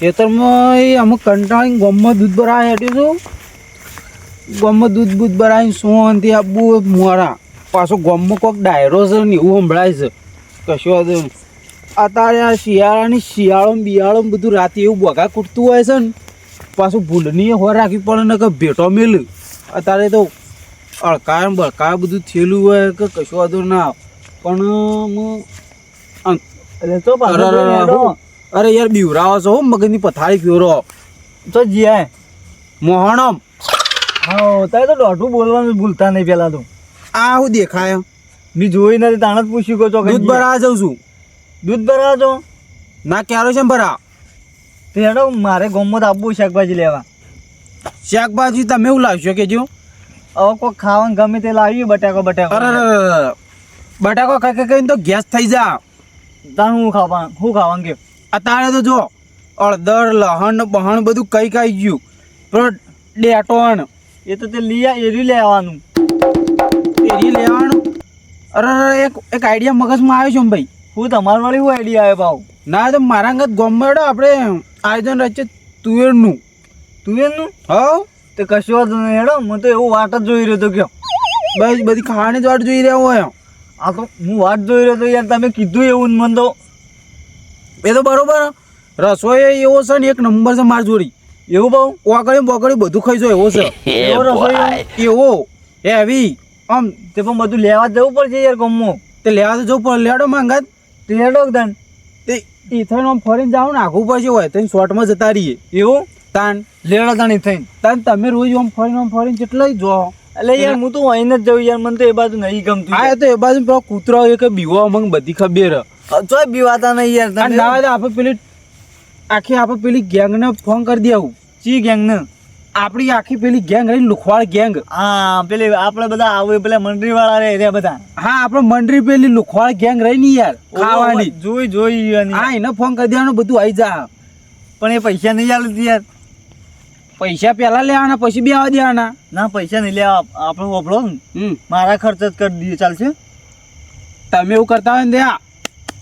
ખેતરમાં અમુક કંટાળીને ગોમમાં દૂધ ભરાવા હેઠ્યું છું. ગોમમાં દૂધ ભરાવીને સોનથી આપવું મોરા પાછો ગોમમાં કોઈક ડાયરો છે ને એવું સંભળાય છે. કશું વાંધો નહીં. અત્યારે આ શિયાળો બિયાળો બધું રાતે એવું બગા કૂટતું હોય છે ને પાછું ભૂંડની હોર રાખવી પડે ને કે ભેટો મેલ. અત્યારે તો અળકાર બળકાર બધું થયેલું હોય કે કશું વાંધો ના પણ અરે યાર બીવરાવો છો મગજની પથારી ફેરો તો જીયા મોહણમ. હા તારે તો દોઢું બોલવાનું ભૂલતા નહીં પેલા તો. આ શું દેખાય? મેં જોઈ નથી તાણે જ પૂછ્યું કહો છો દૂધ ભરાવા જાઉં છું. દૂધ ભરાવા છો? ના ક્યારે છે ભરા? તો હેડો મારે ગોમત આપવું શાકભાજી લેવા. શાકભાજી તમે એવું લાવશો કે જો હવે કોઈ ખાવાનું ગમે તે લાવીએ બટાકો. અરે બટાકો ખાઈ ખાઈને તો ગેસ થઈ જા. તાણ હું ખાવાનું કે અત્યારે તો જો અડદર લહણ બહણ બધું કઈ ગયું પણ ડેટોણ એ તો તે એરી લેવાનું. એરી લેવાનું? અરે એક આઈડિયા મગજમાં આવ્યો છે ભાઈ. હું તમારા વાળી હું આઈડિયા આવ્યો ભાવ? ના તો મારા અંગત ગોમડો આપણે આયોજન રચે તુવેરનું. હા તો કશું વાત નહીં હેડો. હું તો એવું વાટ જ જોઈ રહ્યો હતો કયો બસ બધી ખાવાની જ વાટ જોઈ રહ્યા હોય. આ તો હું વાટ જોઈ રહ્યો હતો યાર. તમે કીધું એવું મને તો એ તો બરોબર. રસોઈ એવો છે ને એક નંબર છે માર જોડી. એવું ભાવ ઓગળી બોગળી બધું ખાઈ જાય એવો છે. એવો રસોઈ એવો હેવી આમ. તે પણ બધું લેવા જવું પડશે યાર ગમમાં. તે લેવા તો જવું પડે. લેડો માંગત તે હેડો દાન તે ઇથન આમ ફરીને જાવ ને આખું પડશે હોય તો શોર્ટમાં જતા રહીએ. એવું તાન લેડો તાણ ઇથન તાન તમે રોજ આમ ફરીને કેટલાય જો. એટલે યાર હું તો અહીં જ જઉં યાર. મને તો એ બાજુ નહીં ગમતું. હા તો એ બાજુ પેલો કૂતરો કે બીવો અમંગ બધી ખબર. ચોય બીવાતા નહીં યાર. ના આપણે પેલી ગેંગને ફોન કરી દેવું. ચી ગેંગ ને? આપણી આખી પેલી ગેંગ રહી લુખવાડ ગેંગ. હા પેલી આપણે બધા આવે પેલા મંડળી વાળા રે બધા. હા આપણે મંડળી પેલી લુખવાડ ગેંગ રહી ને યાર ખાવાની. જોઈ હા એને ફોન કરી દેવાનું બધું આવી જા. પણ એ પૈસા નહીં આલતી યાર. પૈસા પેલા લેવાના પછી બે આવવા દેવાના. ના પૈસા નહીં લેવા. આપણે વપડો ને મારા ખર્ચ જ કરી દઈએ ચાલશે? તમે એવું કરતા હોય ને દે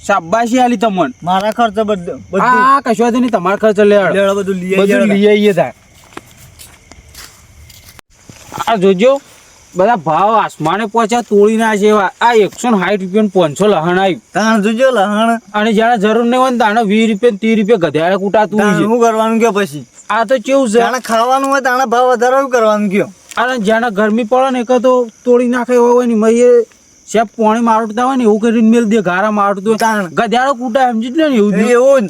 શાબાશી આલી તમને. મારા ખર્ચ બધું હા કશું વાંધો નહીં. તમારા ખર્ચ લેવાડો. બધું લઈ આવીએ થાય. આ જોજો બધા ભાવ આસમાને પહોંચ્યા તોડી ના છે. આ 160 રૂપિયા 500 લહણ આવ્યું. તાણ જોજો લહણ. અને જયારે જરૂર નહીં હોય ને તાણે 20 રૂપિયા 30 રૂપિયા ગધેડા કૂટાતું હોય છે. શું કરવાનું કયો પછી? આ તો કેવું છે તાણે ખાવાનું હોય તાણે ભાવ વધારે કરવાનું કયો. અને જ્યાં ગરમી પડે ને એક તો તોડી નાખે હોય ને મય શેપ પાણી મારતા હોય ને એવું કરીને મેલ દે ગારા મારતું હોય ગધેડો કૂટા સમજી લે ને એવું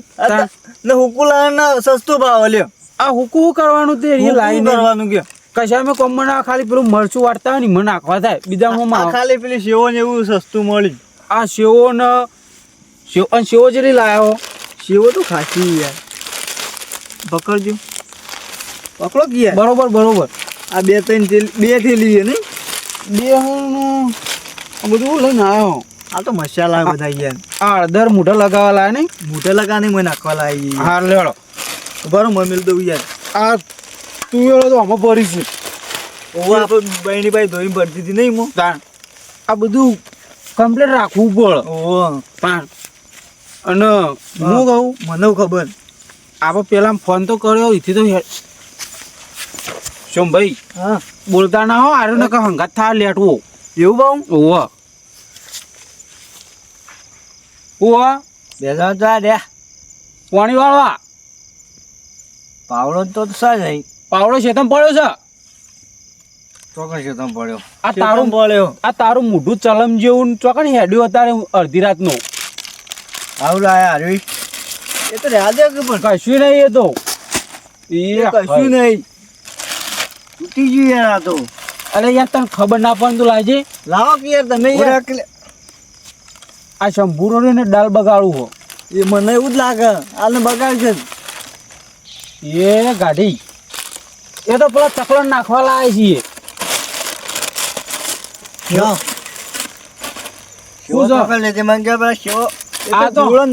ને હુકુ લહણ સસ્તો ભાવ લ્યો. આ હુકુ કરવાનું તે લાઈન કરવાનું કયો. કશા મેં કોમમાં ના ખાલી પેલું મરચું વાટતા હોય ને મને નાખવા થાય બીજા ખાલી પેલી સેવો ને એવું સસ્તું મળી. આ સેવો ને સેવો જેટલી લાયો. સેવો તો ખાસી યાર. પકડજો પકડો ગયા. બરોબર. આ બે થેલી છે નહીં? બે બધું લઈને આવ્યો. આ તો મસાલા બધા યાર. આ અડધર મોઢા લગાવવા લાયા નહીં? મોઢે લગા નહીં મને નાખવા લાવી. હા લેડો બરો મમ્મી દઉં યાર. આ તું એવો તો આમાં ભરીશું. આપણે બહેની ભાઈ ધોઈ ભરતી હતી નહીં મો. આ બધું કમ્પ્લીટ રાખવું પડે. પણ અને હું કહું મને ખબર આપણે પેલા ફોન તો કર્યો એથી તો શું ભાઈ હા બોલતા ના હો આરે ને કે હંગાત થા લેટવો. એવું બાઉ? ઓવા બેસા જા દે પાણી વાળવા. પાવડો તો સા નહીં. પાવડો શેતમ પડ્યો છે. ચોક્કસ છે તમે પડ્યો. આ તારું મોઢું ચલમ જેવું ચોકન હેડ્યું અત્યારે અડધી રાતનો. આવું લાયા હારવી. એ તો રાધે કે પણ કશું નહીં. એ તો કશું નહીં. તૂટી ગયું યાર આ તો. અરે યાર તને ખબર ના પડે તો લાવજે. લાવો કે યાર તમે યાર. આ શંભુરો ને દાલ બગાડવું હો. એ મને એવું જ લાગે આને બગાડશે. એ ગાડી એ તો પેલા ચકલન નાખવા લાવે છીએ.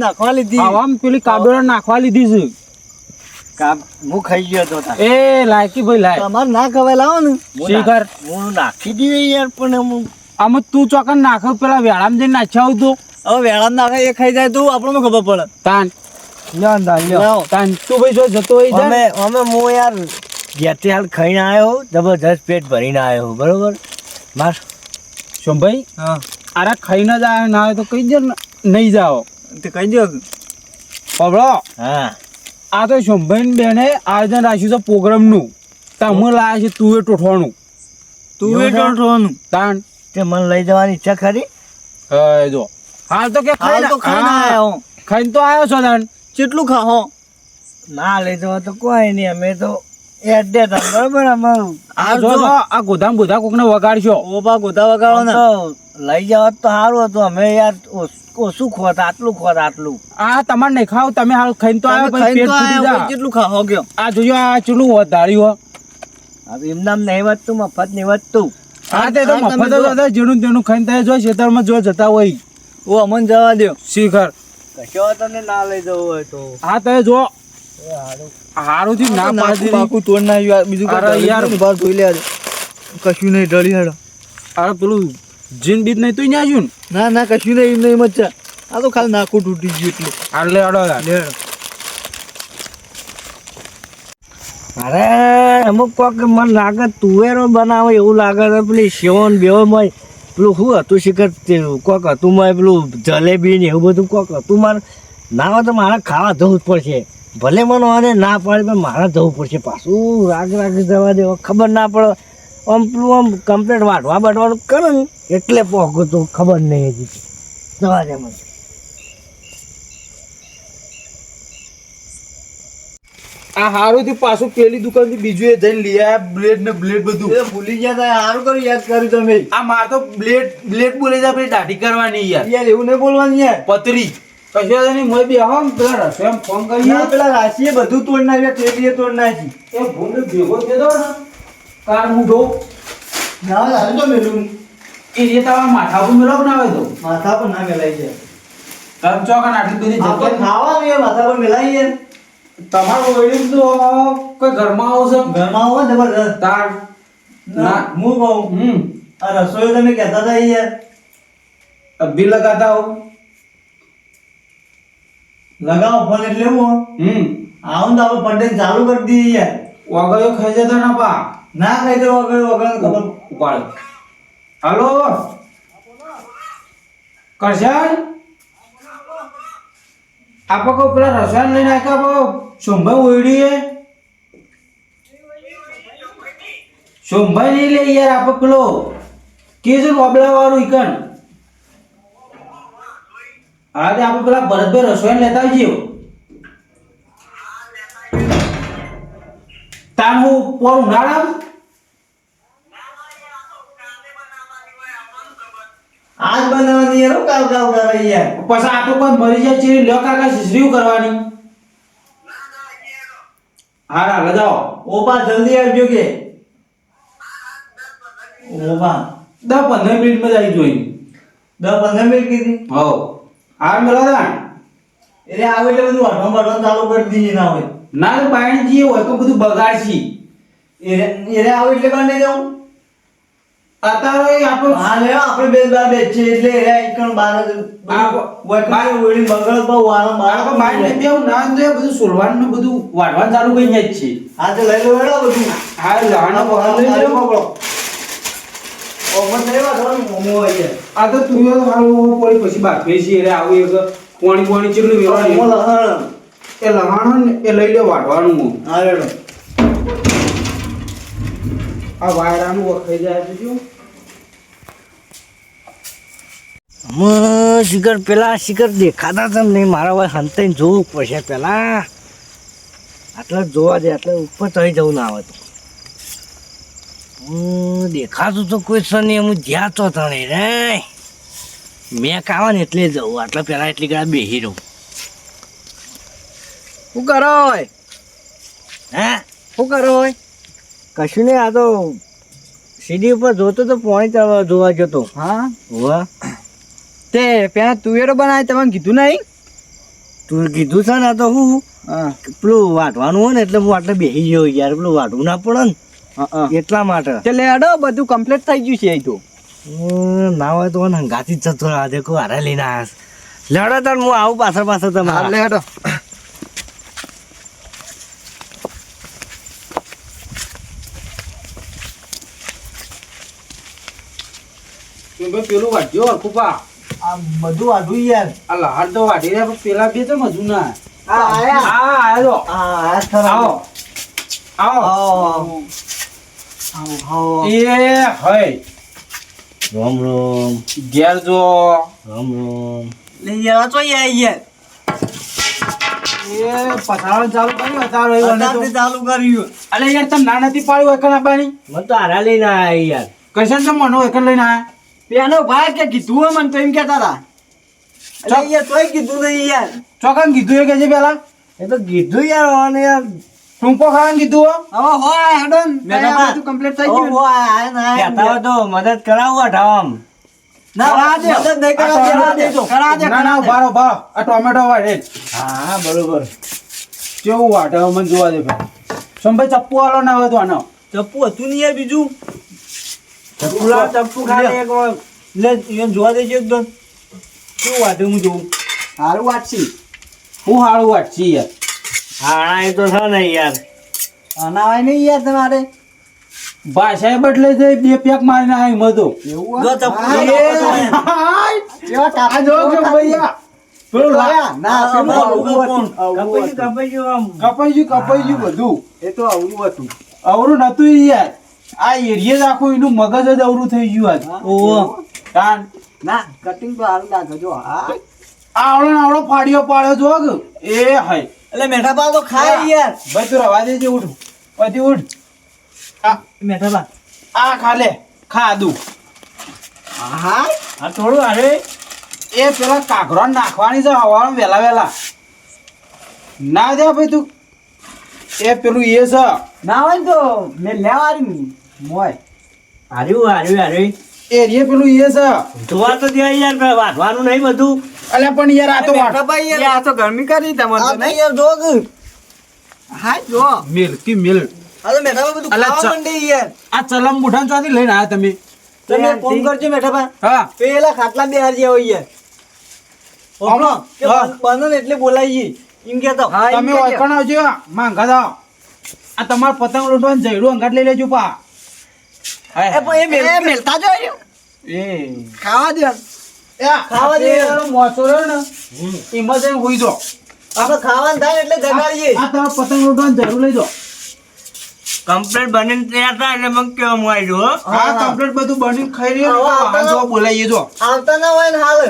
નાખવા લીધી. આમ પેલી કાબેડા નાખવા લીધી છે. હું ખાઈ ગયો હતો. એ લાયકી ભાઈ લાય. તમારે ના ખવાય લાવો ને. શીખર હું નાખી દઈએ યાર. પણ આમ તું ચોકન નાખ પેલા વેળામાં જઈને નાખ્યા આવું તો. હવે વેળા નાખે એ ખાઈ જાય તો આપણને ખબર પડે. તાન લ્યો ને લ્યો લાવો. તાન તું ભાઈ જો જતો હોય જા. અમે હું યાર ઘેરથી હાલ ખાઈને આવ્યો હું, જબરજસ્ત પેટ ભરીને આવ્યો હું, બરોબર માર શોભાઈ હા આરા ખાઈને જ આયા ના હોય તો કઈ જ નહીં જાઓ તે કહી દો પબળો હા આ તો શોભાઈ બેને આયોજન રાખ્યું છે પ્રોગ્રામનું તમે લાયા છે તું એ ટોઠવાનું તું એવું એ છે? ટોટવાનું તાન તે મને લઈ જવાની ઈચ્છા ખરી? હવે જો હાલ તો કે હાલ તો ખાઈને હા, આયા હું. ખાઈને તો આવ્યો છો તાન કેટલું ખાહો ના લઈ જવા તો કોઈ નહીં, અમે તો એડે હતા બરોબર. અમે આ જો જો આ ગોધામ બોધા કોકને વગાડશો ઓબા ગોતા વગાડો ને તો લઈ જવા તો સારું હતું. અમે યાર ઓછું ખોત, આટલું ખોત આટલું. આ તમારે નહીં ખાવ તમે હાલ ખાઈને તો આવ્યો તમે પછી ખાઈને પેટ તો ફૂટી આયા જા હોય, કેટલું ખાહો ગયો આ જોજો આ ચેટલું વધાર્યું હવે એમ નામ નહીં વધતું, મફત નહીં વધતું. હા તે તો આ તમે મફત જ જો. હતા જેનું તેનું ખાઈને થાય જો ખેતરમાં જો જતા હોય ઓ અમન જવા દો શિખર કશો તને ના લઈ જવું હોય તો હા તે જો હારું થી ના પાડી દીધી બાકુ તોડ ના યાર બીજું અરે કઈ યાર. યાર બહાર ધોઈ લે આજે. કશું નહીં ઢળી હેડો અરે પેલું જીન બીત નહીં તું ન્યા છું ના ના કશું નહીં એમ નહીં મચ્છા આ તો ખાલી નાકું તૂટી ગયું એટલું એટલે અડો લે હેડો. અરે અમુક કોક મને લાગે તુવેરો બનાવે એવું લાગે છે. પેલી સેવન બેવમાં પેલું શું હતું શિખર કોક હતું મારે પેલું જલેબી ને એવું બધું કોક હતું. મારે ના હોય તો મારે ખાવા જવું જ પડશે. ભલે મને મને ના પાડે પણ મારે જવું પડશે પાછું. રાગ રાગ જવા દેવો ખબર ના પડે. આમ પેલું આમ કમ્પ્લેટ વાટવા બાટવાનું કરે ને એટલે પહોંચું તો ખબર નહીં હજી જવા દે મને. આ હારું થી પાછું પેલી દુકાન થી બીજું એ જઈને લઈ આયા બ્લેડ ને બ્લેડ બધું એ ભૂલી ગયા તા સારું કર્યું યાદ કર્યું તમે આ માર તો બ્લેડ બોલે છે પેલી દાઢી કરવાની યાર યાર એવું નહીં બોલવાનું યાર પતરી કશો નહીં મોય બે હમ પેલા રસોઈ ફોન કરી ના પેલા રાશિએ બધું તોડ નાખ્યા ટેટીએ તોડ નાખી એ ભૂંડ ભેગો થયો ને કાર મૂઢો ના હાલ તો મેલું એ જે તારા માથા ઉપર મેળવ ના આવે તો માથા પર ના મેલાઈ જાય તમ ચોકન આટલી બધી આપણે જગ્યા ખાવાનું એ માથા પર મેલાઈ યાર તમારું વડીલ તો કોઈ ઘરમાં આવશે ઘરમાં હોય જબરદસ્ત તાર ના હું કહું આ રસોઈ તમે કહેતા હતા યાર અભી લગાતા હો લગાવો ફોન એટલે હું આવું તો આપણે પટેલ ચાલુ કરી દઈએ યાર વગયો ખાઈ જતા ના પા ના કઈ તો વગર વગર ખબર ઉપાડ હાલો કરશન આપો કો પેલા રસાયણ લઈને આયા આપો શોભાઈ ઓઈડી હે શોભાઈ નહીં લે યાર આપો પેલો કે છે ઓબલા વાળું ઈકન હા તે આપણે પેલા ભરતભાઈ રસોઈ લેતા આવજો તાન હું પોર ઉનાળા આજ બનાવવાની યાર કાલ કાલ કરે યાર પછી આ તો કોઈ મરી જાય છે લ્યો કાકા સિસરીયું કરવાની હા હા લગાવો ઓપા જલ્દી આવજો કે ઓપા 10-15 મિનિટમાં જ આવી જોઈ 10-15 મિનિટ કીધી હો હા મેલા દાણ એટલે આવે એટલે બધું વાટવા વાટવા ચાલુ કરી દઈએ ના હોય ના તો બાયણ જે હોય તો બધું બગાડશી એટલે આવે એટલે કાંડે જાઉં અત્યારે આપણો હા લે આપણે બે બાર બે છે એટલે રે એકણ બાર જ વટમાં ઓળી બગડ બહુ વાળો બાળકો બાયણ ને બેવ ના દે બધું સોલવાનું ને બધું વાડવાનું ચાલુ કરી જાય છે હા તો લઈ લો વેળો બધું હા લાણો બગાડ લઈ લો પકડો ઓમર નહીં વાળો મોમો આયા આ તો તું તો હાલો પડી પછી બાકી છે રે આવું એક પાણી ચીડું મોમો વેરવાનું લહણ એ લહાણો ને એ લઈ લે વાડવાનું હું હા રેડો આ વાયરાનું વખાઈ જાય છે જો શિખર પેલા શિખર દેખાતા તમ નહીં. મારા ભાઈ હંતાઈને જોવું પડશે પેલા. આટલા જ જોવા દે એટલે ઉપર ચડી જવું ના આવે તો દેખાતું તો કોઈ છે નહીં. હું જ્યાં તો તણે રે મેં કાવા ને એટલે જવું. આટલા પેલા એટલી ગળા બેહી રહું. શું કરો હોય હે શું કરો હોય કશું નહીં. આ તો સીડી ઉપર જોતો તો પાણી ચડવા જોવા જતો. હા હોવા તે પેલા તુવેરો બનાવી તમને કીધું નહીં તું કીધું છે ને આ તો હું હા પેલું વાટવાનું હોય ને એટલે હું આટલે બેસી ગયો યાર. પેલું વાટવું ના પડે ને એટલા માટે. એટલે હેડો બધું કમ્પ્લીટ થઈ ગયું છે એ તો ના હોય તો હંગાથી જ જતો રહે. દેખો હારે લઈને આવ્યા. લડો તાર હું આવું પાછળ પાછળ તમારે. હેડો શોભાઈ પેલું વાટજો હરખુપા આ બધું આઢું યાર આ લહાર તો વાટી રહ્યા પણ પેલા બે તો મજુ ના આ આયા હા આયો આ ખરા આવો આવો આવો આવો એ હય રામ રામ ઘેર જો રામ રામ લઈ જવા તો યાર એ પથારણ ચાલુ કર્યું હતા અત્યારથી ચાલુ કર્યું અલે યાર તમે ના નથી પાડ્યું એકન આબાની મને તો હારા લઈને આયા યાર કશન તો મનો એકન લઈને આયા પેલો ભાઈ કે કીધું હે મને તો એમ કહેતા હતા અરે યાર તોય કીધું નહીં યાર ચોકન કીધું એ કે છે પેલા એ તો કીધું યાર અને યાર ટૂંપો ખાવાનું કીધું હવે હોય હેડન મેઠાબા. બધું કમ્પ્લીટ થઈ ગયું હોય આય ના કહેતા હોય તો મદદ કરાવું અઠામ ના કરા દે. મદદ નહીં કરવા આ દેજો ટોમેટો. કરા દે ના ના ભારો ભાવ આ ટોમેટો વાળે હા બરોબર કેવું વાટે હવે મને જોવા દે ભાઈ સંભાઈ ચપ્પુ આલો ના હોય તો આનો ચપ્પુ હતું નહીં યાર બીજું ચપ્પુ ખાલી એક વાર. લે એને જોવા દેજો એકદમ કેવું વાટે હું જોઉં સારું વાટશી હું હારું વાટછી યાર હાણા એ તો છે ને યાર આના હોય નહીં યાર તમારે ભાષાએ બદલે છે બે પેક મારીને આવી મતો એવું જો ચપ્પુ કેવા ટાપ આ જો કે ભૈયા પેલું ના પેલું આવું આવું હતું. કપાઈ ગયું આમ કપાઈ ગયું બધું એ તો આવું હતું અવરું નતું યાર આ એરિયા જ આખું એનું મગજ જ અવરું થઈ ગયું આજ ઓહો કાન ના કટિંગ તો સારું લાગે જો હા આવડો ને આવડો ફાડ્યો પાડ્યો જો કે એ હાય એટલે મેઠા બા તો ખાય યાર ભાઈ તું રવા દેજે ઉઠ પછી ઉઠ મેઠા બા આ ખાલે ખાધું હા આ થોડું અરે એ પેલા કાઘરો નાખવાની છે હવાનું વેલા વેલા ના દે ભાઈ તું એ પેલું એ છે ના હોય ને તો મેં લેવાની મોય હાર્યું એ રે પેલું એ છે જોવા તો દે યાર વાંચવાનું નહીં બધું અલ્યા પણ યાર આ તો મેઠા બા યાર આ તો ગરમી કરી તમને તો નહીં યાર જો કે હા જો મિલ્કી મિલ આ તો મેઠા બા બધું અલા, ખાવા ચ- માંડી યાર આ ચલમ મુઠાન ચોથી લઈને આવ્યા તમે તમે ફોન કરજો મેઠા બા હા પેલા ખાટલા બે હારી હોય યાર ઓપનો કે હા. બનો ને એટલે બોલાઈએ એમ કહેતો તમે ઓળખાણ આવજો માંગા જાઓ આ તમાર પતંગ લૂંટવાનું જયડું અંગાટ લઈ લેજો પા એ પણ એ મેલતા જો એ ખાવા દે ખાવા ખાવા દે દે. મોસો રહ્યો ને એમાં જઈને હોઈ જો આપણે ખાવાનું થાય એટલે જગાડીએ આ તમાર પતંગ લૂંટવાનું જયડું લઈ જો કમ્પ્લીટ બનીને તૈયાર થાય એટલે મને કેવા આવી જો હા કમ્પ્લીટ બધું બનીને ખાઈ રહ્યો હવે વાહન આપણે- જો બોલાઈએ જો આવતા ના હોય ને હાલ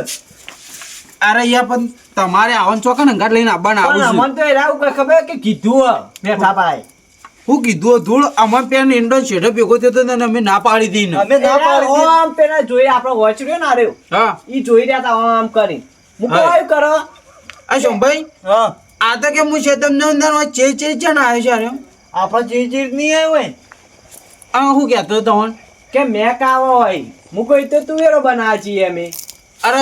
અરે યાર પણ તમારે આવવાનું ચોકન અંગાટ લઈને આવવાનું પણ આવું અમને તો એના ઉપર ખબર કે કીધું મેઠા ભાઈ હું કીધું ધૂળ અમાર પેન ઇન્ડોન શેઠો ભેગો થયો તો ને અમે ના પાડી દી ને અમે ના પાડી આમ પેલા જોઈ આપણો વોચ રહ્યો ને આર્યો હા ઈ જોઈ રહ્યા હતા આમ કરી મુકો હા. આવ્યું કરો આ શંભાઈ હા આ તો કે હું શેતમ ને અંદર ચે ના આવ્યો છે આર્યો આપણે ચીજ નહીં આવ્યો હોય આ હું કહેતો તમને કે મેં કાવો હોય મુકો ઈ તો તુવેરો બનાવે છીએ અમે અરે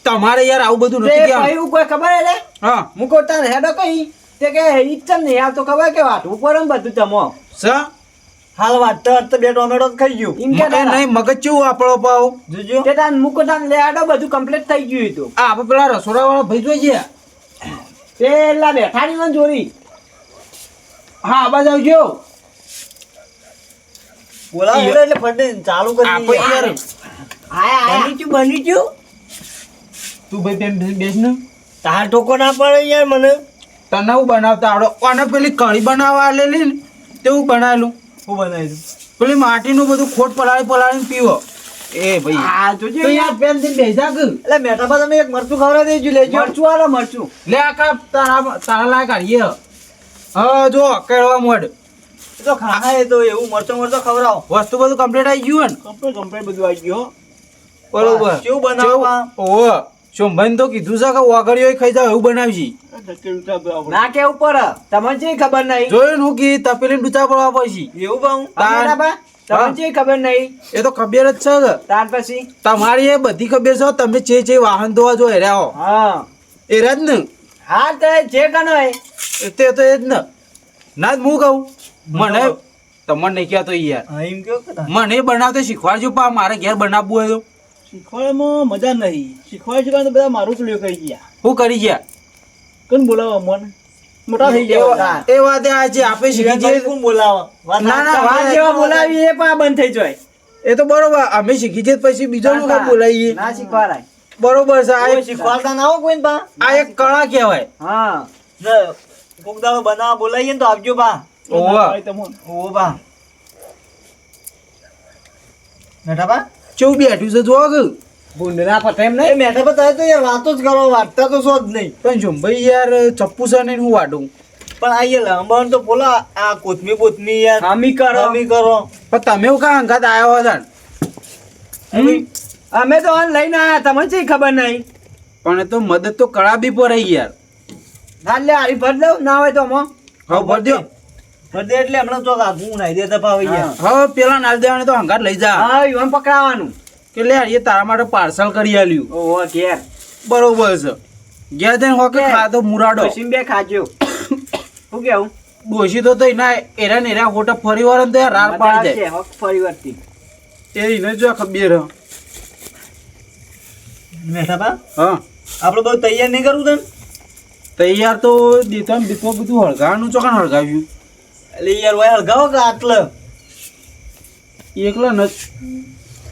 તમારે યાર આવું બધું તે નથી કહેવાનું. કયું કોઈ ખબર હે લે હા મુકો તાર હેડો કઈ તે કે ઈ ચમ નહીં આવતો ખબર કે વાત ઉપર એમ બધું તમો સ હાલ વાત તો બે ટોમેટો ખાઈ ગયું એમ કે એ નહીં મગજ ચેવું આપણો પાવ જોજો તે તાન મુકો તાન લે હેડો બધું કમ્પ્લીટ થઈ ગયું ઈ તો આ આપણે પેલા રસોડા વાળા ભાઈ જોઈએ પેલા બેઠાની મને જોડી હા આબાજ આવજો બોલાવો ઈ- એટલે ફટે ચાલુ આપણે યાર આયા બની ગયું તું ભાઈ બેસ ને તાર ટોકો ના પડે યાર મને તને હું બનાવતા આવડો અને પેલી કઢી બનાવવા આલેલી ને તેવું બનાવેલું હું બનાવી પેલી માટીનું બધું ખોટ પલાળીને પીવો એ ભાઈ આ જોજો તો યાર પેન થી બેસા કે એટલે મેઠામાં તમે એક મરચું ખવડાવી દેજો લેજો મરચું આલો મરચું લે આ કા તારા લાયક કાઢીએ હા જો કેળવા મોડ એ તો ખાય તો એવું મરચો ખવડાવો વસ્તુ બધું કમ્પ્લીટ આવી ગયું ને કમ્પ્લીટ બધું આવી ગયો બરોબર કેવું બનાવવા? ઓહો શોભાઈ તો કીધું છે કે વાગડીઓ ખાઈ જાવ એવું બનાવજી ના કેવું પડે તમને જે ખબર નહીં જોયું હું કે તપેલી ડૂચા પડવા પછી એવું બાઉ તાર- તમને જે ખબર નહીં એ તો ખબર જ છે કે ત્યાર પછી તમારી એ બધી ખબર છે તમે જે વાહન ધોવા જો હેર્યા હો હા એ જ ને હા તો જે કનો હોય તે તો એ જ ને ના જ હું કહું મને તમને નહીં કહેતો યાર હા એમ કેવું કે મને બનાવતો શીખવાડજો પા મારે ઘેર બનાવવું હોય તો શીખવાડમાં મજા નહીં શીખવાડ છે બધા મારું જ લ્યો કહી ગયા હું કરી ગયા કોણ બોલાવો મને મોટા થઈ ગયા એ વાત આજે આપે શીખી જઈએ કોણ બોલાવો ના, ના, વાત વાત જેવા બોલાવી એ પણ બંધ થઈ જાય એ તો બરોબર અમે શીખી છે પછી બીજો નું કામ બોલાવીએ ના શીખવાડાય. બરોબર છે કોઈ શીખવાડતા ના હો કોઈને બા. આ એક કળા કહેવાય હા ને કોક દાડો બનાવવા બોલાવીએ ને તો આવજો બા. ઓવા ઓ બા. મેઠા બા કેવું બેઠું છે જોવા ગયું ભૂંડના પતે એમ નહીં. મેઠા બા તમે તો યાર વાતો જ કરો, વાટતા તો છો જ નહીં. પણ જો ભાઈ યાર ચપ્પુ છે ને હું વાડું પણ આ યાર લંબાણ તો બોલો આ કોથમી બોથમી યાર હામી કરો. પણ તમે એવું કાં અંગાત આવ્યો હતા અમે તો ઓન લઈને આયા, તમને શી ખબર નહીં. પણ એ તો મદદ તો કળાબી પર રહી યાર ના લે આરી ભર દઉં ના હોય તો મો હા ભર દો ભર દે એટલે હમણાં તો આગું નાઈ દેતા પાવ યાર. હવે પેલા નાલ દેવાને તો અંગાત લઈ જા હા ઈવન પકડાવાનું. કે લે યાર એ તારા માટે પાર્સલ કરી આલ્યું ઓહો ઘેર બરોબર છે ગયા જઈને હોકે ખાધો મુરાડો પછી બે ખાજો. શું કેવું ડોશી તો ના એરા ને એરા હોટા ફરી વાર તો યાર રાર પાડી જાય હક ફરી વળતી. એ ને જો ખબર હ મેઠા બા હા આપણે બધું તૈયાર નહીં કરવું તને. તૈયાર તો દીતો ને દીતો બધું હળગાવાનું ચોકાન હળગાવ્યું એટલે યાર હોય હળગાવો કે આટલે એકલા ન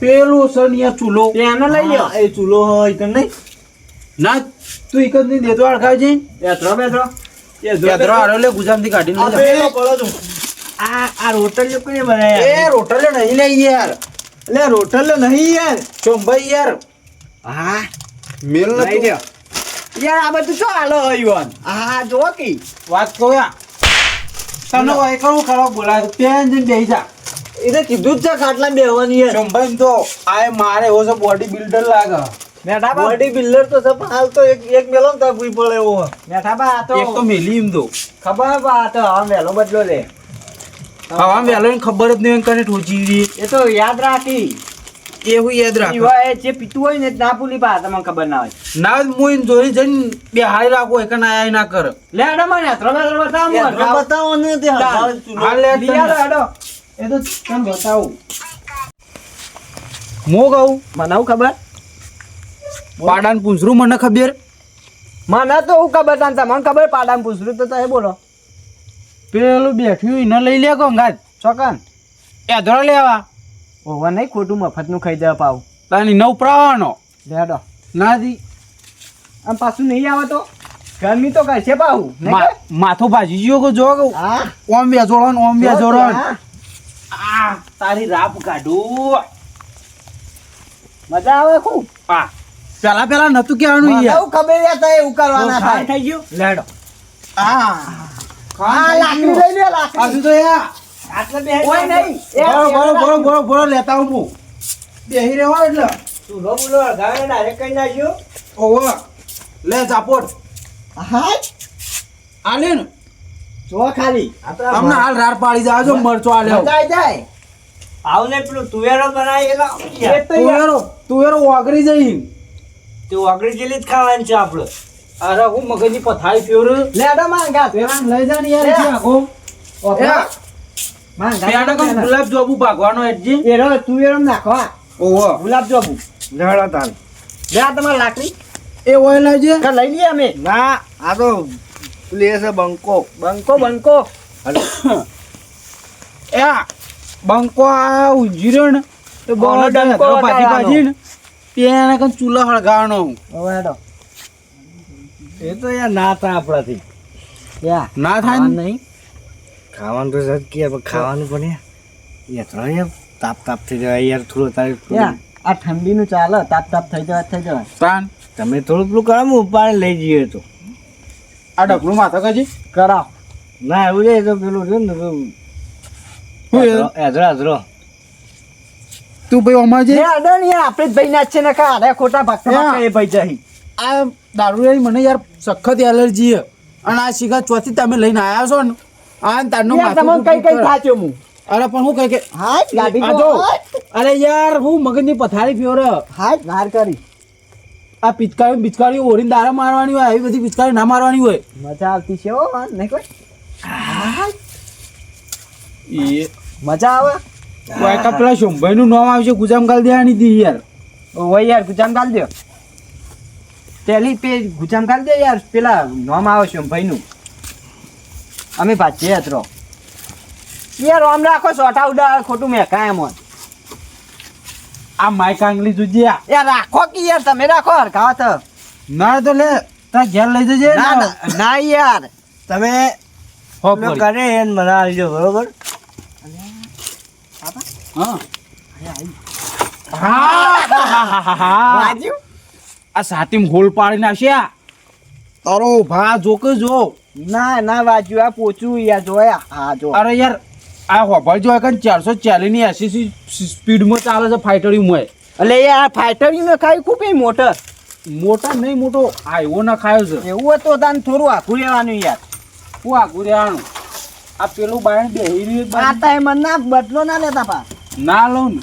પેલું સન યાર ચૂલો પેનો લઈ લ્યો. એ ચૂલો હોય તો નહીં ના તું એક જ નહીં દેતો હળગાવજે બેઠો યાદરો આરો લે ગુજામથી કાઢીને લઈ જા. આ રોટલીઓ કોને બનાવ્યા? એ રોટલે નહીં લે યાર એટલે રોટલીઓ નહીં યાર. ચોંભાઈ યાર હા મેલ લઈ નથી લ્યો. યાર આ બધું શું હાલો ઈવન? હા જો કી વાત કહો યાર તને વાય કરું ખરાબ બોલાય પેન જઈને બેહી જા એને કીધું જ છે ખાટલા બેહવાની યાર. ચોંભાઈ તો આ મારે એવો છે બોડી બિલ્ડર લાગે મેઠા બા બોડી બિલ્ડર તો છે પણ હાલ તો એક મેલો ને તો ભૂઈ પડે એવો. મેઠા બા આ તો એક તો મેલી એમ તો ખબર બા આ તો હવે વહેલો બદલો લે. હવા વેલો ને ખબર જ નહીં કને ઠોચી દી એ તો યાદ રાખી. એવું યાદ રાખ ઈવા એ જે પીતું હોય ને ના ભૂલી પા તમને ખબર ના હોય. ના હું જોઈ જઈને બે હારી રાખો એક ના આય ના કર લે હેડો મને બતાવો ને તે હાલ લે હેડો. એ તો તને બતાવું મો કહું મને હું ખબર પાડાને પૂછરું મને ખબર મને તો હું ખબર તને તમને ખબર પાડાને પૂછલું તો તમે બોલો. પેલું બેઠ્યું એને લઈ લે ગંગાત ચોકન એ ધરો લેવા ઓવા નહીં ખોટું મફતનું ખાઈ જવા પાવ. તાની નવ પ્રાવાનો હેડો નાથી આમ પાછું નહીં આવે તો ગરમી તો કઈ છે પાવું માથું ભાજી ગયો કે જો કહું હા ઓમ બે જોડો ને ઓમ બે જોડો હા. આ તારી રાપ કાઢું મજા આવે ખૂબ. આ પેલા નતું કહેવાનું મને યાર હું ખબર યાર તય ઉકાળવાના થાય. થઈ ગયું લેડો. આ હા લાકડી લઈ લે લાકડી. આજુ તો યાર આટલે બે કોઈ નહીં. બોલો લેતા હું બેહી રહ્યો એટલે ચૂલો બુલો અગાવે ડાયરેક્ટ કરી નાખ્યો. ઓવો લે ચાપોટ હા આલે ને જો ખાલી તમને હાલ રાર પાડી જાજો મરચો આલે જાય જાય આવને પેલું તુવેરો બનાવેલો એ તો તુવેરો વાગરી જઈ તે વાગડી જેલી જ ખાવાની છે આપણે. અરે હું મગજની પથારી ફેર લેડો માંગા પેલા લઈ જા ને યાર લે. છે આખો માંગા પેડા કમ ગુલાબ જાંબુ ભાગવાનો એજી એરો તુવેરો નાખવા ઓવો ગુલાબ જાંબુ લેડો તાલ લે આ તમારી લાકડી એ ઓય લાવજે કા લઈ લઈએ અમે. ના આ તો પ્લે છે બંકો બંકો એ બંકો આ ઉજીરો ને તો બહુ ઓનો ડંકો ભાજી વટાળવાનો. ભાજી ને ત્યાં કન ચૂલા હળગાવાનો હવે હેડો એ તો યાર ના થાય આપણાથી યા ના થાય ને નહીં ખાવાનું તો સર કે ખાવાનું પણ યાર થોડા યાર તાપ થઈ જાય યાર થોડું તારે આ ઠંડીનું ચાલે તાપ થઈ જાય તાન તમે થોડું પેલું કરો હું ઉપાડે લઈ જઈએ તો આ ડબલું માથા કજી કરાવ ના એવું છે તો પેલું છે ને હું એઝરો તું ભાઈ ઓમાં છે અડો ને યાર આપણે જ ભાઈ ના છે ને કા અરે ખોટા ભાગતા એ ભાઈ જઈ આ દારૂ મને યાર સખત એલર્જી છે અને આ શિખર ચોથી તમે લઈને આયા છો ને આ તારનો માથું કઈ કઈ થાચ્યો હું અરે પણ હું કઈ કે હા ગાડી આ જો અરે યાર હું મગજની પથારી ફેર હા બહાર કરી આ પિચકારી ઓરીને દારા મારવાની હોય આવી બધી પિચકારી ના મારવાની હોય મજા આવતી છે હો નહીં કોઈ એ મજા આવે વાયકા પેલા શંભાઈ નું નામ આવશે ગુજામ ગાલ દેવાની હતી યાર ઓય યાર ગુજામ ગાલ દે પેલી પેજ ગુજામ ગાલ દે યાર પેલા નામ આવે છે ભાઈ નું અમે ભાજીએ હતો યાર આમ રાખો સોટા ઉડા ખોટું મેં કાંઈ એમ આ માઈક આંગલી જોજે આ. યાર રાખો કે યાર તમે રાખો હરખાવ તો ના તો લે તાર ઘેર લઈ જજે ના ને. ના યાર તમે હો પેલો પડી. કરે એને મને આવજો બરોબર હા હા વાજ્યું આ સાતીમ હોલ પાડી નાખ્યા તારો ભા જો કે જો. ના ના વાજ્યું આ પોચું યાર જોયા હા જો અરે યાર આ હોભળ જો કે 440 ની 80 સ્પીડમાં ચાલે છે ફાઈટરીમાં. એટલે યાર ફાઈટર ને ખાઈ ખૂબ મોટર મોટા નહીં મોટો હાઈવો ના ખાયો છે. એવું તો તાન થોડું આખું રહેવાનું યાર હું આગું રહેવાનું આ પેલું બાયણ બેહી રહ્યું આ ટાઈમ ના બદલો ના લેતા પા ના લઉં ને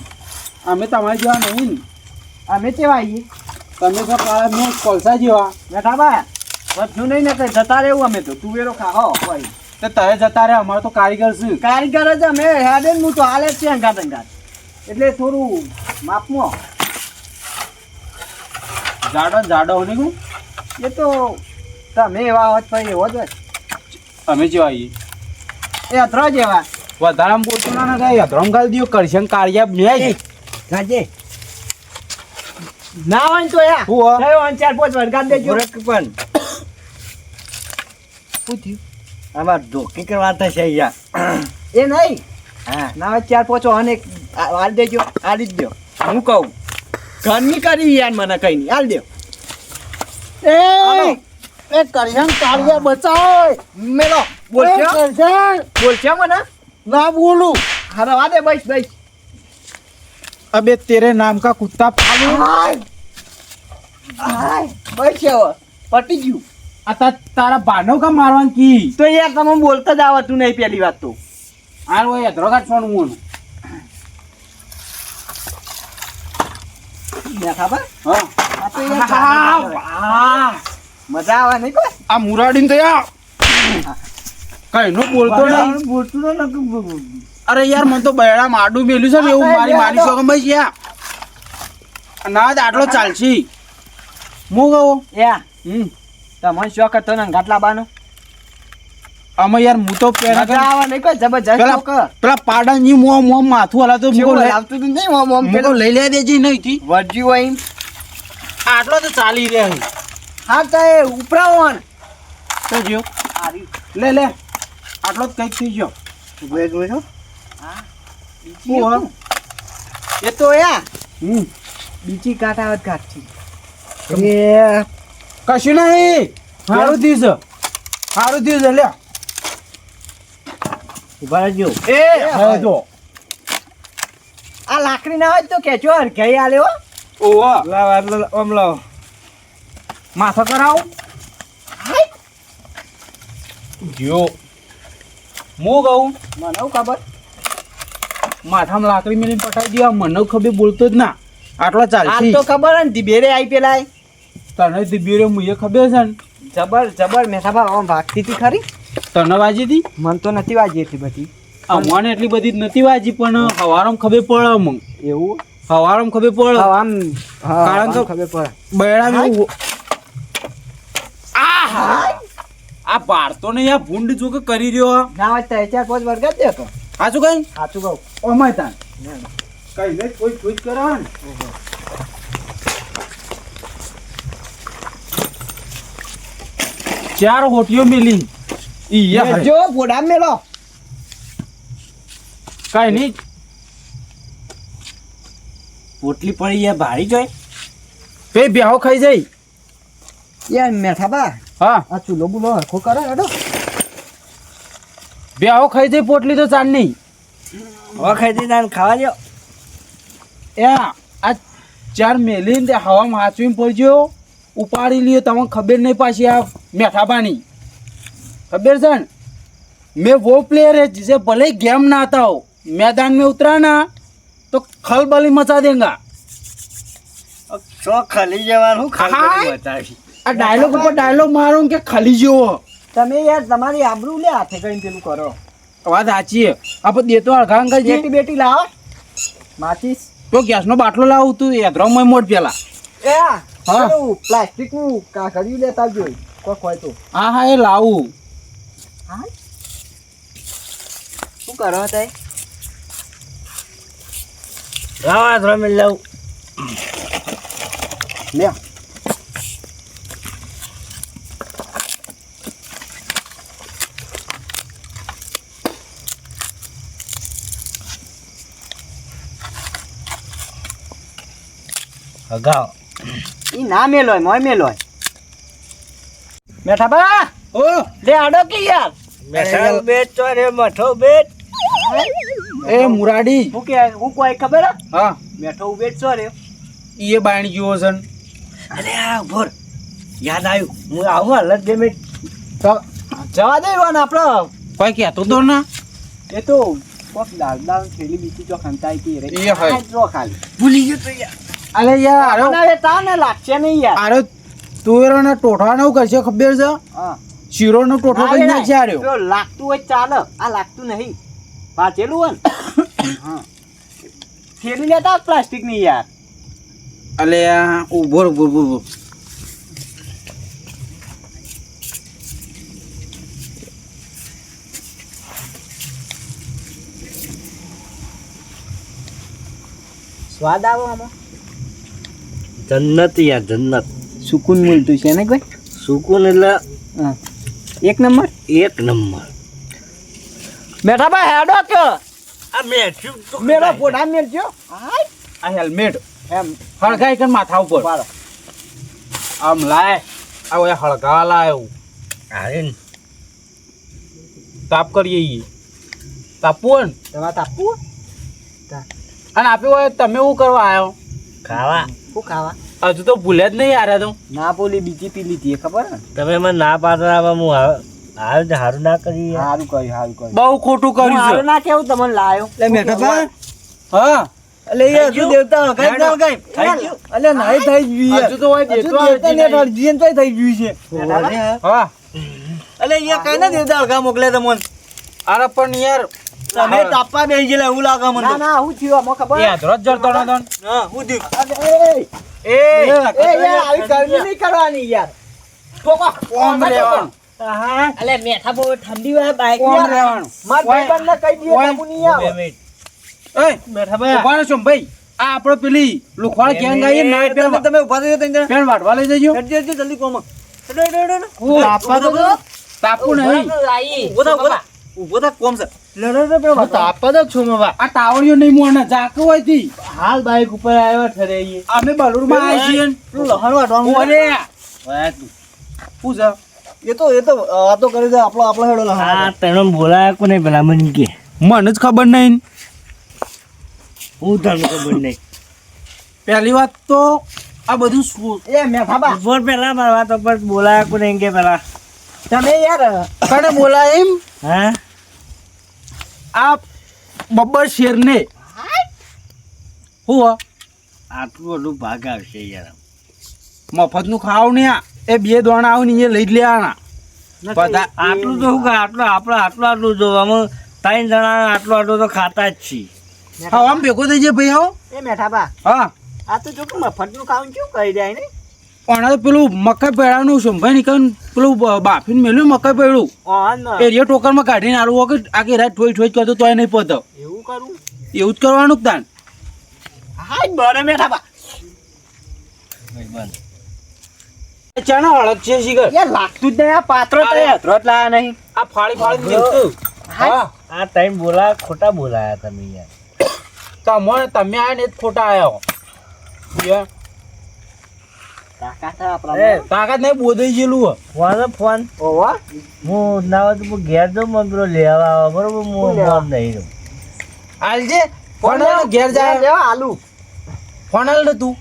અમે તમારી જેવા નહીં ને. અમે કેવા આવીએ તમે તો કાળા મેં કોલસા જેવા. બેઠા બા બધું નહીં ને કઈ જતા રહેવું અમે તો તુવેરો ખાહો ભાઈ તો તમે જતા રહે અમારે તો કારીગર છે. કારીગર જ અમે હેડે ને હું તો હાલે જ છે અંગાત અંગાત એટલે થોડું માપમાં જાડો ને કહું એ તો તમે એવા હોત ભાઈ એવો જ હોય. અમે જેવા આવીએ એ અથરો જેવા વધારામાં બોલતો ના કઈ અધરમ ગાલ દિયો કરશન કાળિયા મેં ગાજે ના હોય ને તો યા હું હો? થયો 4-5 વરગાડ દેજો મુરત પણ શું થયું આમાં ઢોકી કરવા થશે યાર એ નહીં હા ના હોય 4-5 અને હાલ દેજો હાલી જ દો હું કહું ઘરની કરી યાર મને કઈ નહીં હાલ દો એ કરશન કાળિયા બચાવ મેલો બોલશે મને ના બોલું હા રવા દે બસ અબે તેરે નામ કા કુત્તા પાલું. બસ હવે પટી ગયું આ તારા બાનો કા મારવાન કી તો યાર તમે બોલતા જ આવતું નહીં પહેલી વાત તો આ હોય અધરગાટ સોનું મોનું. બેઠા બા હા આ તો યાર મજા આવે નહીં કોઈ આ મુરાડીન તો યાર કઈ નો બોલતો નહીં. બોલતું ન અરે યાર મને તો બૈડા માડું મેલ્યું છે ને એવું મારી માની શકો ભાઈ યાર ના જ આટલો ચાલશી હું કહું. યા હમ તમને શોખ હતો ને ઘાટલા બાનો અમે યાર હું તો પેલા મજા આવે નહીં કોઈ જબરજસ્ત પેલા શોખ પેલા પાડાની મોં માથું હલાતો જેવું લાવતું તું નહીં ઓમ ઓમ મુકો લઈ લે દેજી નહીં થી વરજ્યું હોય એમ. આટલો તો ચાલી રહ્યા છે. હા તો એ ઉપરાવણ તો જો આરી લે લે આટલો જ કંઈક થઈ ગયો. ઉભે જ હોય શું હો? એ તો યા હમ બીજી કાંટાવત કાઢી એ કશું નહીં સારું દિવસ સારું દિવસ લે ઉભા રહેજો એ હવે જો આ લાકડી ના હોય તો કેચો હરખાઈ આલે હો ઓવા લાવ આમ લાવ માથા કરાવ જો હું કહું મને હું ખબર માથામાં લાકડી મેલી પટાઈ દે મને ખબર બોલતો જ ના આટલો આ ચાલશે તો ખબર હે ને ધીબેરે આવી પેલા તને દીબીરે મુએ ખબર છે ને જબર મેઠા આમ ભાગતી હતી ખરી તને વાજી હતી મન તો નથી વાજી એટલી બધી અમાને એટલી બધી જ નથી વાજી પણ હવારમાં ખબર પડે અમુક એવું હવારમાં ખબર પડે આમ કારણ કે ખબર પડે બૈડા આ પાડતો ને યાર ભૂંડ જો કે કરી રહ્યો ના હોય તો 4-5 વર્ગ જ દેખો સાચું કઈ સાચું કહું ઓમાય તાન કઈ નહીં કોઈ ખુશ કરે ને ચાર હોટીઓ મિલી ઈ યા જો બોડા મેલો કઈ નહીં પોટલી પડી યાર ભારી જોઈ પે બેહો ખાઈ જાય યાર મેઠા બા હા આ ચૂલો બુલો હરખો કરે હેડો બેહો ખાઈ જાય પોટલી તો ચાલ નહીં હવે ખાઈ દઈ તાને ખાવા દો એ આ ચાર મેલીને તે હવામાં હાચવીને પડજો ઉપાડી લ્યો તમને ખબર નહીં પાછી આ મેઠાબાની खबर सन मैं वो प्लेयर है जिसे भले ही गेम ना आता हो मैदान में उतरा ना तो खलबली मचा देगा તો ખાલી જવાનું હાય. ખાલી બતાવી આ ડાયલોગ ઉપર ડાયલોગ મારો કે ખાલી જેવો તમે યાર તમારી આબરૂ લે હાથે કઈ પેલું કરો વાત સાચી છે આપણે દેતો અડઘા અંકલ બેટી બેટી લાવો માચીસ તો ગેસનો બાટલો લાવું તું એધરોમાં મોટ પેલા એ હા. પેલું પ્લાસ્ટિક નું કાકડિયું લેતા આવજો કોક હોય તો હા હા એ લાવું હા શું કરો તે રાવા રમી લઉં લે અગાઉ ઈ ના મેલોય મોય મેલોય મેઠા બા ઓ લે આડો કે યાર મેઠો બેટ તો રે મઠો બેટ એ મુરાડી હું કોઈ ખબર હે? હા મેઠો ઉભેટ છો રે એ બાણી જેવો છે ને. અરે આ ભોર યાદ આવ્યું હું આવું હાલત બે મિનિટ તો જવા દે વાન આપણો કોઈ કહેતો તો ના એ તો કોક દાળ દાળ થેલી બીજી જો ખંતાઈ કી રે એ હોય. આ જો ખાલી ભૂલી ગયો તો યાર અલે યાર આરો બનાવે તા ને લાગશે નહીં યાર આરો તુવેરોના ટોઠાનો કરશે ખબર છે હા શીરોનો ટોઠો કઈ નાખશે આર્યો જો લાગતું હોય ચાલે આ લાગતું નહીં વાંચેલું હોય ને હા થેલી લેતા પ્લાસ્ટિક ની યાર અલે આ ઉભો ઉભો સ્વાદ આવો આમાં જન્નત યાર જન્નત સુકૂન મળતું છે ને કોઈ સુકૂન એટલે હા એક નંબર એક નંબર બેઠા ભાઈ હેડો કે આ મેઠ્યું તો મેરો ફોટા મેલજો હાય આ હેલ્મેટ એમ હળગાઈ કર માથા ઉપર બારો આમ લાય આ ઓય હળગા લાયો અરે તાપ કરીએ ઈ તાપવું ને તમારે તાપવું અને આપ્યો હોય તમે શું કરવા આવ્યો ખાવા શું ખાવા હજુ તો ભૂલે જ નહીં યાર તો ના બોલી બીજી પી લીધી ખબર ને તમે મને ના પાડો આવા હું હાલ સારું ના કરી યાર. સારું કર્યું બહુ ખોટું કર્યું મારું છે ના કેવું તમને લાયો એટલે મેઠા ભાઈ હા એટલે એ હજુ દેવતા કઈ ના કઈ થઈ ગયું એટલે નહીં થઈ ગયું યાર હજુ તો હોય દેતો દેવતા ને અરજીન તો થઈ ગયું છે હા એટલે અહીંયા કઈ ના દેવતા અળગા મોકલે તમને અરે પણ યાર તમે તાપવા બેસી ગયેલા એવું લાગે મને ના ના હું થયું આમાં ખબર એ હાથરો જ જડતો નતો ને. હા હું થયું એ યાર આવી ગરમી નહીં કરવાની યાર કોમ રહેવાનું અલે મેઠા બહુ ઠંડી હોય બાઈક કોમ રહેવાનું માર ભાઈબંધને કહી દઈએ ઓય. બાપુ નહીં આવે એ બેઠા ઉભા રહો છો ને ભાઈ આ આપણો પેલી લુખવાડ ગેંગ આવી ને નાઈ પેન તમે ઉભા થઈ જતા પેન વાટવા લઈ જજો જલ્દી કોમ તાપવા તો તાપવું નહીં ઉભો થા કોમ છે તાપવા તો છો બાબા આ તાવડીઓ નહીં મોના જાકુ હોય થી હાલ બાઈક ઉપર આવ્યો ઠરે અમે બલુરમાં આવી છીએ ને. લહણ વાટવાનું ઓરે શું છે એ તો આ તો કરી દે આપણો હેડો લહણ હા તને બોલાયા કોને પેલા મને કે મને જ ખબર નહીં હું તને ખબર નહીં પહેલી વાત તો આ બધું શું એ મેઠા બા ઉપર પેલા મારવા તો પણ બોલાયા કોને એમ કે પેલા તમે યાર કને બોલાય એમ હા આ બબ્બર શેરને હું આટલું બધું ભાગ આવશે યાર મફતનું ખાવ ને આ. એ બે દોણા આવ ને એ લઈ જ લેવાના બધા આટલું તો શું આટલું આપણે આટલું જો અમે ત્રણ જણા આટલું તો ખાતા જ છીએ હા આમ ભેગો થઈ જાય ભાઈ હો એ મેઠા બા હા આ તો જો કે મફતનું ખાવું શું કહી જાય ને પણ તો પેલું મકાઈ પેડાનું સંભાઈ નીકળ પેલું બાફીને મેલ્યું મકાઈ પેડું ઓન એ ટોકરમાં કાઢીને આલું વખત આખી રાત ઠોઈ ઠોઈ કરતો તોય નહીં પતો એવું કરું એવું જ કરવાનું જ તાન હાય બરે મેઠા બા ચાના હળક છે શીખર યાર લાગતું જ નહીં આ પાત્રો તો હેતરો જ લાયા નહીં આ ફાળી ફાળી મેલતું હા આ ટાઈમ ખોટા બોલાયા તમે યાર તમે આયા ને જ ખોટા આયા યાર તાકાત હે આપણા તાકાત નહીં બોધાઈ ગયેલું ફોન ઓવા હું ના હોય તો હું ઘેર જાઉં મને પેલો લેવા આવે બરોબર હું ફોન નહીં રહું હાલજે ફોન આલે ઘેર જાય લેવા આલુ ફોન આલ ને તું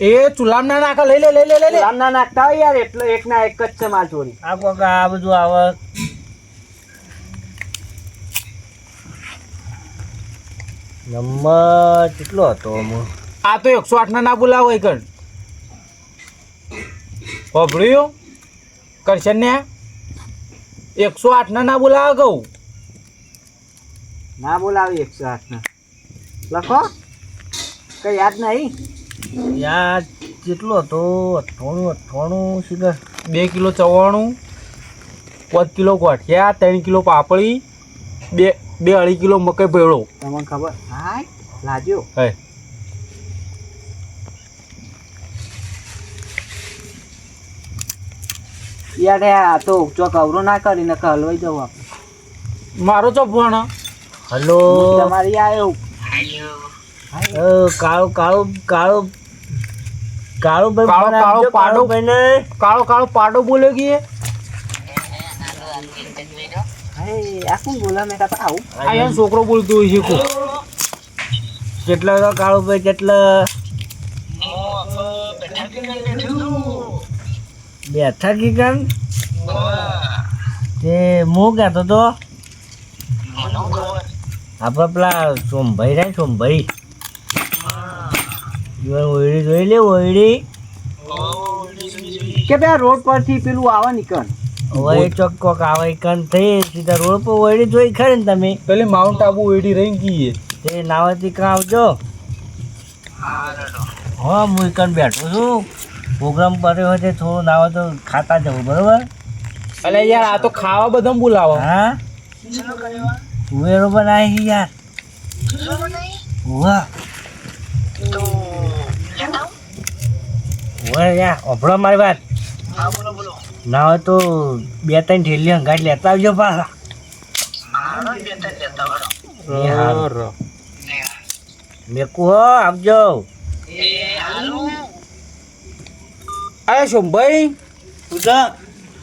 એ ચૂલામ ના નાખા લઈ લે ના નાખતા હોય યાર એટલે એક ના એક જ છે માર ચોરી આ કોક આ બધું આવે નંબર કેટલો હતો અમો આ તો 108 ના બોલાવો એ કર હોભળ્યો કરશન ને 108 ના બોલાવો કહું ના બોલાવી 108 ના લખો કઈ યાદ નહીં યાર કેટલો હતો 98 શીખર 2 કિલો ચવાણું 5 કિલો ગોઠિયા 3 કિલો પાપડી 2 2-2.5 કિલો મકાઈ ભેળો તમને ખબર હા લાજો હે યાર આ તો ચોક અવરો ના કરીને હલવાઈ જવું આપણે મારો ચો ફોન હલો તમારી આવ્યો કાળો કાળો કાળો કાળો ભાઈ કાળો ફોન કાળો આપજો, પાડો. ભાઈને કાળો કાળો પાડો બોલ્યો કે આ કોણ બોલા મેં કાપા આવું આ યાર છોકરો બોલતો હોય છે કો કેટલા તો કાળો ભાઈ કેટલા બેઠા કી કાન તે હું કહેતો તો આપણે પેલા સોમભાઈ રે સોમભાઈ ઓયડી જોઈ લે ઓયડી કે બે રોડ પરથી પેલું આવા નીકળ હવે ચોક કોક આવે કન થઈ સીધા રોડ પર ઓયડી જોઈ ખરી ને તમે પેલી માઉન્ટ આબુ એડી રહી ગઈ તે નાવાથી કાં આવજો હા હું કન બેઠો છું પ્રોગ્રામ કર્યો હોય તે થોડું નાવા તો ખાતા જવું બરોબર અલે યાર આ તો ખાવા બધા બોલાવો હા તુવેરો બનાવી છે યાર વાહ વાહ યાર અભળો મારી વાત ના હોય તો 2-3 ઠેલી હંગાટ લેતા આવજો પાછા મેકુ હો આપજો અરે શોમભાઈ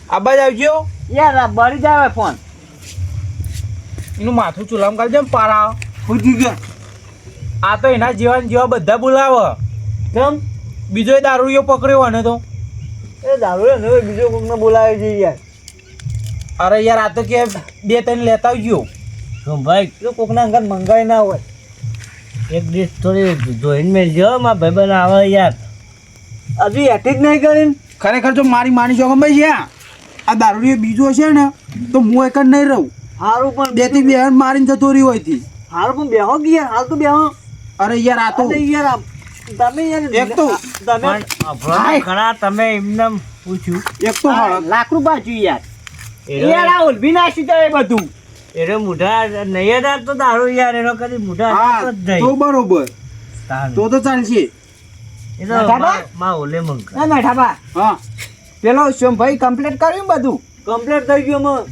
આ બાજ આવજો યાર આ બળી જાય ફોન એનું માથું ચૂલામ કાઢજે ને પારા ફૂટી ગયો આ તો એના જેવા ને જેવા બધા બોલાવે કેમ બીજો દારૂડિયો પકડ્યો અને તો એ દારૂ ને બીજો કોકને બોલાવે છે યાર અરે યાર આ તો કે 2-3 લેતા આવજો શું ભાઈ જો કોકના અંગત મંગાઈ ના હોય એક ડીશ થોડી જોઈને મેળજો મારા ભાઈબંધ આવે યાર હજુ એટી જ નહીં કરીને ખરેખર જો મારી માની જોગમભાઈ છે આ દારૂડિયો બીજો છે ને તો હું એક જ નહીં રહું હારું પણ 2 થી 2 મારીને જતો રહ્યો હોયથી હારું પણ બેહો કે યાર હાલ તો બેહો અરે યાર આ તો અરે યાર તમે યાર એક તો તમે પણ અભળો ખરા તમે એમને પૂછ્યું એક તો લાખ રૂપિયા જોઈએ યાર એનો- યાર આ ઉલભી નાખી દે એ બધું એનો મુઢા નહીં હતા તો દારૂ યાર એનો કદી મુઢા હા હતો જ નહીં. તો બરોબર તાન. તો ચાલશે એ તો દાદા? માં ઓલે મંગ એ મેઠાબા હા પેલો શોમભાઈ કમ્પ્લીટ કર્યું ને બધું કમ્પ્લીટ થઈ ગયું અમે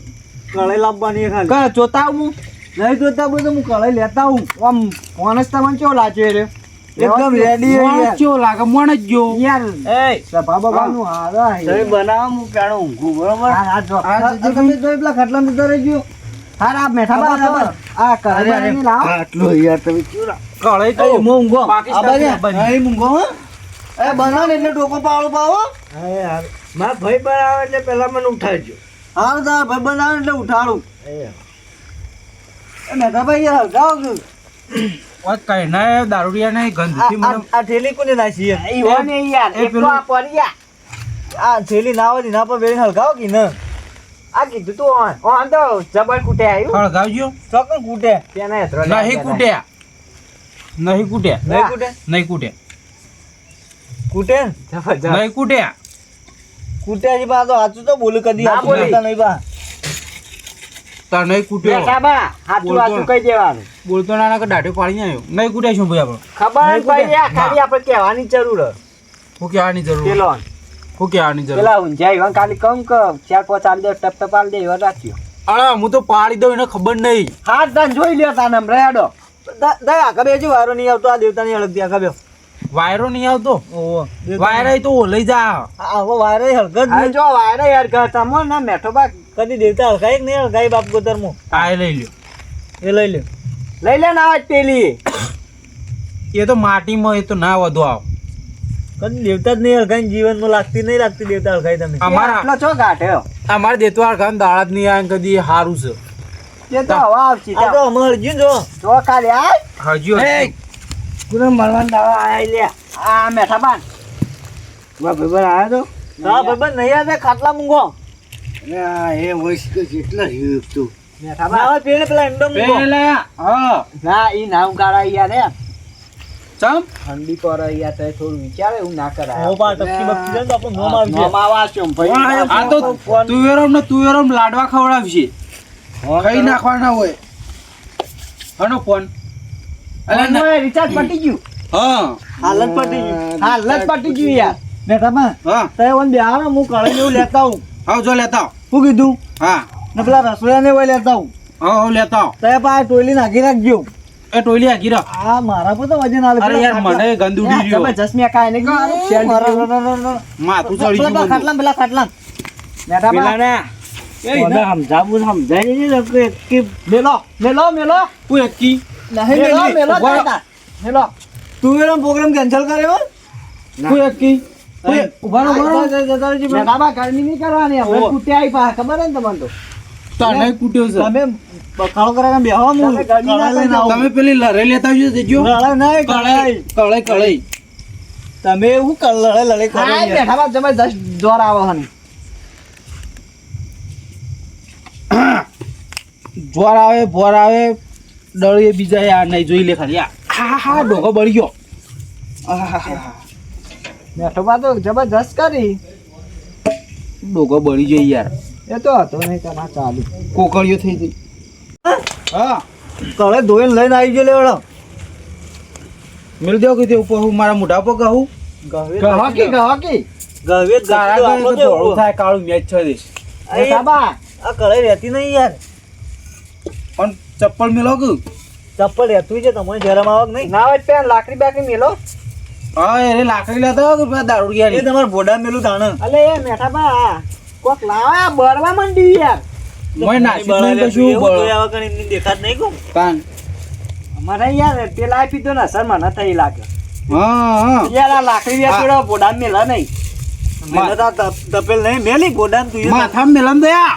કળાઈ લાવવાની ખાલી કા જોતા આવું નહીં જોતા બધું હું કળાઈ લેતા આવું આમ માણસ તમને કેવો લાગ્યો રે એકદમ રેડી મોણ ચો લાગે મોણ જ જો યાર એ સભા બબાનું હારા તમે બનાવો હું પેણું ઊંઘું બરોબર હા જો તમે જોઈ પેલા ખાટલા માં જતો રહેજો હારા આ મેઠાબા બરાબર આ કળાઈ લાવ આટલો યાર તમે ચૂરા કળાઈ તો એ મૂંગો પાકિસ્તાન આ બાજુ મૂંગો હો એ બનાવ એટલે ટોકો પાવડો પાવો મારા ભાઈ પર આવે એટલે પેલા મને ઉઠાડજો હાર દા ભાઈ બનાવ એટલે ઉઠાડું એ એ મેઠાભાઈ યાર હલગાવ કે ઓય કઈ ના દારૂડિયા નહીં ગંધથી મને આ થેલી કોને નાખી યાર એ પેલું- આ પડ્યા આ થેલી ના હોય ના પર બેન હલગાવ કે ન આ કીધું તું ઓન તો જબર કૂટે આવ્યું હળગાવજો ચોકન કૂટે તેને હેતરો નહીં કૂટ્યા નહીં કૂટ્યા નહીં કૂટે નહીં કૂટ્યા કૂટે જબરજસ્ત નહીં કૂટ્યા કૂટે જી બા તો સાચું તો બોલ કદી ના સાચું બોલી. બોલતા નહીં બા તાર નહીં કૂટ્યો સાચું સાચું કહી દેવાનું બોલતો ના કે દાઢે પાડી આવ્યો નહીં કૂટ્યા શું ભાઈ આપણે ખબર ભાઈ આ ખાલી આપણે કહેવાની જરૂર હે. હું કહેવાની જરૂર પેલો હું કહેવાની જરૂર પેલા ઊંઝા ઈવન ખાલી કહું કે 4-5 આલ દે ટપ ટપ આલ દે એવા રાખ્યો અરે હું તો પાડી દઉં એને ખબર નહીં હાથ દાન જોઈ લ્યો તાને હમણાં હેડો દયા કબે જો વારો નહીં આવતો આ દેવતાની હળક દયા કબ્યો વાયરો નહીં આવતો ઓહો વાયરો તો લઈ જા આવો વાયરો હળક જ નહીં જો વાયરો યાર કર તમો ના મેઠો બા કદી દેવતા હળકાઈ નહીં હળકાઈ બાપ ગોતર મો આ લઈ લ્યો એ લઈ લે ના આજ પેલી એ તો માટીમાં એ તો ના વધુ આવ કદી દેવતા જ નહીં હળકાઈ જીવનમાં લાગતી નહીં લાગતી દેવતા હળકાઈ તમે અમારા- આટલો છો ગાંઠ્યો અમારે દેતવાર ગામ દાડા જ નહીં આવે કદી સારું છે તે તો હવા આવતી આ તો અમાર જીન જો જો ખાલી આ હજુ પૂરા મરવાન દાવા આયા લે આ મેઠા બાન વા ભાઈબંધ આયા તો હા ભાઈ નહીં આવે ખાટલા મૂંગો અરે આ એ વોઇસ કે કેટલા હીપ તું મેઠા બાન પેલે પેલા એંડો મૂંગો હા ના ઈ નામ કાઢા યાર એમ ચમ ઠંડી પર યાર તે થોડું વિચારે એવું ના કરાય ઓ બા ટપકી બપકી જાય તો આપણું નોમ આવી જાય. નોમ આવા છે ભાઈ આ તો તુવેરમ ને તુવેરમ લાડવા ખવડાવશે ખાઈ નાખવાના હોય હનો ફોન રિચાર્જ પટી ગયું હા હાલત પટી ગયું યાર મેઠાબા હા તે ઓન બેહારો હું કળાઈ એવું લેતા હું આવ જો લેતા આવ. શું કીધું હા ને પેલા રસોઈયાને હોય લેતા હું આવ લેતા આવ. તે પા ટોયલી નાખી રાખજો એ ટોયલી આગી રાખ. આ મારા પર તો વજન આલે અરે યાર મને ગંદ ઉડી રહ્યો. જબરજસ્ત મેં કાંઈ નહીં કીધું. માથું ચડી પેલા ગયું ખાટલામાં પેલા ખાટલામાં મેઠાબા પેલા ને મને સમજાવું સમજાય નહીં ને કે મેલો તું એકી મેલો તું એનો પ્રોગ્રામ કેન્સલ કર્યો તું એકી ઉભાનો મેઠાબા ગરમી નહીં કરવાની આપણે ઓહો. કૂટ્યા આવી પા ખબર હે ને તમને તો તને કૂટ્યો છે. તમે બખાડો કરવા બેહો હું કળાઈ લઈને આવું. તમે પેલી લરે લેતા આવજો દેજો. લડાઈ નહીં, કળાઈ. કળાઈ તમે એવું લડાઈ કરો યાર. મેઠાબા જબરજસ્ત જોર આવે હને જ્વાર આવે ભોર આવે ડળીએ બીજા આ નહીં જોઈ લે ખાલી હા ડોકો બળી ગયો. આહાહા. મેઠાબા તો જબરજસ્ત કરી ડોકો બળી ગયો યાર. એ તો હતો નહીં તમારે ચાલુ કોકળીઓ થઈ ગઈ. હા કળે ધોઈને લઈને આવી ગયો લેવડો મેળ દેવો કે તે ઉપર હું મારા મોઢા પર કહું ગહાકી તારા ઘરે તો ધોળું થાય કાળું મેચ છે દેશ. મેઠાબા આ કળે રહેતી નહીં યાર પણ ચપ્પલ મેલો કે ચપ્પલ રહેતું છે તમને શરમ આવક નહીં ના હોય પેન લાકડી બાકડી મેલો હા એને લાકડી લેતા હોય કે પેલા દારૂ એ ગયા તમારે બોડા મેલું તાણ અલે એ મેઠાબા કોક લાવા બળવા માંડી યાર મોય નાસી નહીં તો શું બળ એમની દેખાત નહીં કો કાન અમારે યાર પેલા આપી દો ને સર મને થઈ લાગે હા યાર આ લાકડી યાર થોડા બોડા મેલા નહીં મેલે તો તપેલ નહીં મેલી બોડા તું માથામાં મેલમ દયા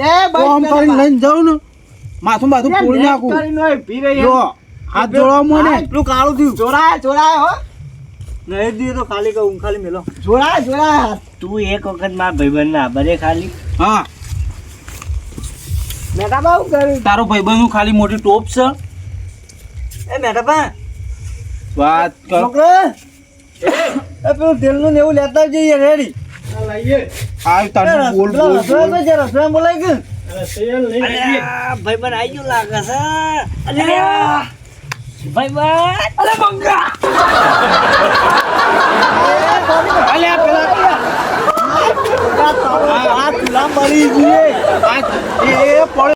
એ કોમ કરીને લઈને જાઉં ને માથું ફોડી નાખું જો હાથ જોડવા મને એટલું કાળું થયું જોડાય હો નહીં દીધું તો ખાલી કહું ખાલી મેલો જોડાય તું એક વખત મારા ભાઈબંધ ના બરે ખાલી હા મેઠાબા હું કર્યું તારો ભાઈબંધનું ખાલી મોટી ટોપ છે એ મેઠાબા વાત કર છોકરા એ પેલું તેલનું ને એવું લેતા જઈએ રેડી આ તારું બોલ બોલ બોલ. રસોઈ બોલાય ગયું ભાઈબંધ આવી ગયું લાગે છે ભાઈબંધ અરે મંગા અલ્યા પેલા આ તુલા મરી ગઈ એ પડ્યો